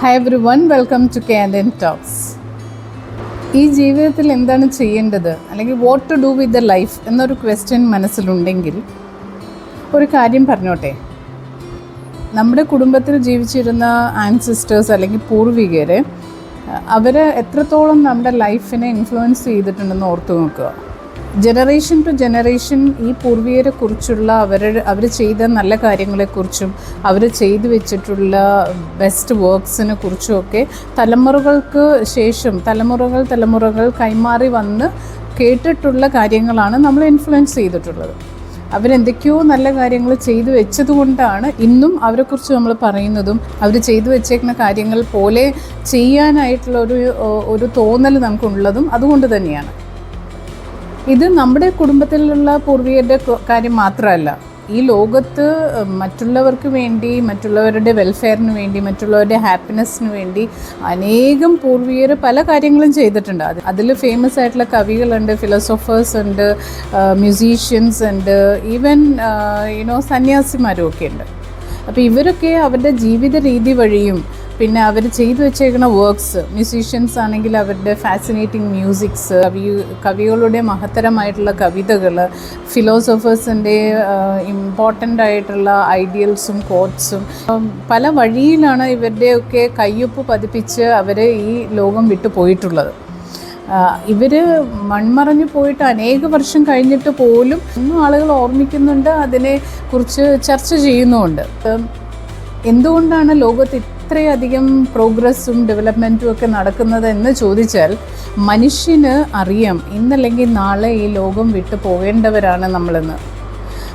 Hi everyone, welcome to കാൻഡൻ talks. ഈ ജീവിതത്തിൽ എന്താണ് ചെയ്യേണ്ടത്, അല്ലെങ്കിൽ what to do with the life എന്നൊരു ക്വസ്റ്റ്യൻ മനസ്സിലുണ്ടെങ്കിൽ ഒരു കാര്യം പറഞ്ഞോട്ടെ. നമ്മുടെ കുടുംബത്തിൽ ജീവിച്ചിരുന്ന ആൻസിസ്റ്റേഴ്സ് അല്ലെങ്കിൽ പൂർവികരെ അവർ എത്രത്തോളം നമ്മുടെ ലൈഫിനെ ഇൻഫ്ലുവൻസ് ചെയ്തിട്ടുണ്ടെന്ന് ഓർത്ത് നോക്കുക. ജനറേഷൻ ടു ജനറേഷൻ ഈ പൂർവികരെ കുറിച്ചുള്ള അവർ ചെയ്ത നല്ല കാര്യങ്ങളെക്കുറിച്ചും അവർ ചെയ്തു വെച്ചിട്ടുള്ള ബെസ്റ്റ് വർക്ക്സിനെ കുറിച്ചുമൊക്കെ തലമുറകൾക്ക് ശേഷം തലമുറകൾ കൈമാറി വന്ന് കേട്ടിട്ടുള്ള കാര്യങ്ങളാണ് നമ്മൾ ഇൻഫ്ലുവൻസ് ചെയ്തിട്ടുള്ളത്. അവരെന്തൊക്കെയോ നല്ല കാര്യങ്ങൾ ചെയ്തു വെച്ചതുകൊണ്ടാണ് ഇന്നും അവരെക്കുറിച്ച് നമ്മൾ പറയുന്നതും അവർ ചെയ്തു വെച്ചേക്കുന്ന കാര്യങ്ങൾ പോലെ ചെയ്യാനായിട്ടുള്ള ഒരു തോന്നൽ നമുക്കുള്ളതും അതുകൊണ്ട് തന്നെയാണ്. ഇത് നമ്മുടെ കുടുംബത്തിലുള്ള പൂർവികരുടെ കാര്യം മാത്രമല്ല, ഈ ലോകത്ത് മറ്റുള്ളവർക്ക് വേണ്ടി, മറ്റുള്ളവരുടെ വെൽഫെയറിന് വേണ്ടി, മറ്റുള്ളവരുടെ ഹാപ്പിനെസ്സിന് വേണ്ടി അനേകം പൂർവികർ പല കാര്യങ്ങളും ചെയ്തിട്ടുണ്ട്. അതിൽ ഫേമസ് ആയിട്ടുള്ള കവികളുണ്ട്, ഫിലോസോഫേഴ്സ് ഉണ്ട്, മ്യൂസീഷ്യൻസ് ഉണ്ട്, ഈവൻ സന്യാസിമാരും ഒക്കെ ഉണ്ട്. അപ്പോൾ ഇവരൊക്കെ അവരുടെ ജീവിത രീതി വഴിയും പിന്നെ അവർ ചെയ്തു വെച്ചേക്കുന്ന വർക്ക്സ്, മ്യൂസീഷ്യൻസ് ആണെങ്കിൽ അവരുടെ ഫാസിനേറ്റിംഗ് മ്യൂസിക്സ്, കവികളുടെ മഹത്തരമായിട്ടുള്ള കവിതകൾ, ഫിലോസോഫേഴ്സിൻ്റെ ഇമ്പോർട്ടൻ്റ് ആയിട്ടുള്ള ഐഡിയൽസും കോട്ട്സും പല വഴിയിലാണ് ഇവരുടെയൊക്കെ കയ്യൊപ്പ് പതിപ്പിച്ച് അവർ ഈ ലോകം വിട്ടു പോയിട്ടുള്ളത്. ഇവർ മൺമറഞ്ഞു പോയിട്ട് അനേക വർഷം കഴിഞ്ഞിട്ട് പോലും ഇന്നും ആളുകൾ ഓർമ്മിക്കുന്നുണ്ട്, അതിനെക്കുറിച്ച് ചർച്ച ചെയ്യുന്നുമുണ്ട്. എന്തുകൊണ്ടാണ് ലോകത്ത് ഇത്രയധികം പ്രോഗ്രസ്സും ഡെവലപ്മെൻറ്റും ഒക്കെ നടക്കുന്നത് എന്ന് ചോദിച്ചാൽ, മനുഷ്യന് അറിയാം ഇന്നല്ലെങ്കിൽ നാളെ ഈ ലോകം വിട്ടു പോകേണ്ടവരാണ് നമ്മളെന്ന്.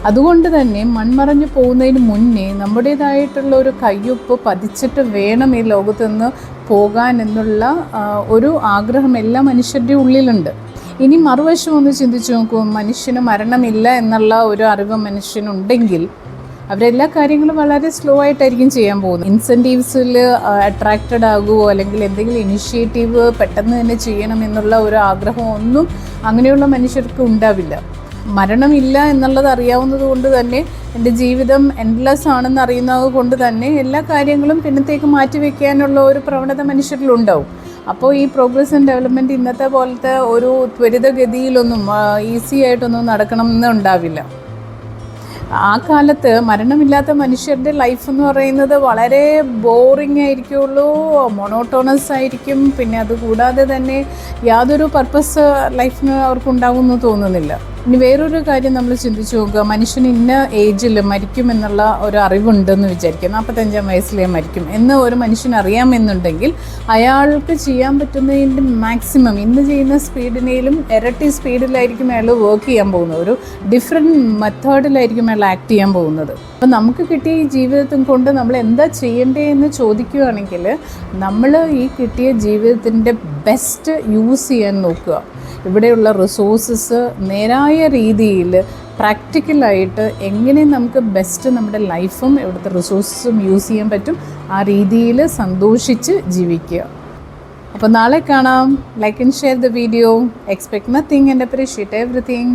അതുകൊണ്ട് തന്നെ മൺമറഞ്ഞു പോകുന്നതിന് മുന്നേ നമ്മുടേതായിട്ടുള്ള ഒരു കയ്യൊപ്പ് പതിച്ചിട്ട് വേണം ഈ ലോകത്തു നിന്ന് പോകാൻ എന്നുള്ള ഒരു ആഗ്രഹം എല്ലാ മനുഷ്യരുടെ ഉള്ളിലുണ്ട്. ഇനി മറുവശം ഒന്ന് ചിന്തിച്ചു നോക്കൂ. മനുഷ്യന് മരണമില്ല എന്നുള്ള ഒരു അറിവ് മനുഷ്യനുണ്ടെങ്കിൽ അവരെല്ലാ കാര്യങ്ങളും വളരെ സ്ലോ ആയിട്ടായിരിക്കും ചെയ്യാൻ പോകുന്നത്. ഇൻസെൻറ്റീവ്സിൽ അട്രാക്റ്റഡ് ആകുമോ അല്ലെങ്കിൽ എന്തെങ്കിലും ഇനിഷ്യേറ്റീവ് പെട്ടെന്ന് തന്നെ ചെയ്യണം എന്നുള്ള ഒരു ആഗ്രഹമൊന്നും അങ്ങനെയുള്ള മനുഷ്യർക്ക് ഉണ്ടാവില്ല. മരണമില്ല എന്നുള്ളത് അറിയാവുന്നത് കൊണ്ട് തന്നെ, എൻ്റെ ജീവിതം എൻഡ്ലെസ് ആണെന്ന് അറിയുന്നത് കൊണ്ട് തന്നെ എല്ലാ കാര്യങ്ങളും പിന്നത്തേക്ക് മാറ്റിവെക്കാനുള്ള ഒരു പ്രവണത മനുഷ്യരിലുണ്ടാവും. അപ്പോൾ ഈ പ്രോഗ്രസ് ആൻഡ് ഡെവലപ്മെൻറ്റ് ഇന്നത്തെ പോലത്തെ ഒരു ത്വരിതഗതിയിലൊന്നും ഈസി ആയിട്ടൊന്നും നടക്കണമെന്ന് ഉണ്ടാവില്ല. ആ കാലത്ത് മരണമില്ലാത്ത മനുഷ്യരുടെ ലൈഫ് എന്ന് പറയുന്നത് വളരെ ബോറിംഗ് ആയിരിക്കുള്ളൂ, മൊണോട്ടോണസ് ആയിരിക്കും. പിന്നെ അതുകൂടാതെ തന്നെ യാതൊരു പർപ്പസ് ലൈഫിന് അവർക്കുണ്ടാകുമെന്ന് തോന്നുന്നില്ല. ഇനി വേറൊരു കാര്യം നമ്മൾ ചിന്തിച്ച് നോക്കുക. മനുഷ്യന് ഇന്ന ഏജിൽ മരിക്കുമെന്നുള്ള ഒരു അറിവുണ്ടെന്ന് വിചാരിക്കുക. 45 വയസ്സിലേ മരിക്കും എന്ന് ഒരു മനുഷ്യന് അറിയാമെന്നുണ്ടെങ്കിൽ അയാൾക്ക് ചെയ്യാൻ പറ്റുന്നതിൻ്റെ മാക്സിമം ഇന്ന് ചെയ്യുന്ന സ്പീഡിനേലും ഇരട്ടി സ്പീഡിലായിരിക്കും അയാൾ വർക്ക് ചെയ്യാൻ പോകുന്നത്. ഒരു ഡിഫറെൻറ്റ് മെത്തേഡിലായിരിക്കും അയാൾ ആക്ട് ചെയ്യാൻ പോകുന്നത്. അപ്പോൾ നമുക്ക് കിട്ടിയ ഈ ജീവിതത്തിൽ കൊണ്ട് നമ്മൾ എന്താ ചെയ്യേണ്ടത് എന്ന് ചോദിക്കുകയാണെങ്കിൽ, നമ്മൾ ഈ കിട്ടിയ ജീവിതത്തിൻ്റെ ബെസ്റ്റ് യൂസ് ചെയ്യാൻ നോക്കുക. ഇവിടെയുള്ള റിസോഴ്സസ് നേരായ രീതിയിൽ പ്രാക്ടിക്കലായിട്ട് എങ്ങനെ നമുക്ക് ബെസ്റ്റ് നമ്മുടെ ലൈഫും ഇവിടുത്തെ റിസോഴ്സസും യൂസ് ചെയ്യാൻ പറ്റും, ആ രീതിയിൽ സന്തോഷിച്ച് ജീവിക്കുക. അപ്പോൾ നാളെ കാണാം. Like and share the video. Expect nothing and appreciate everything.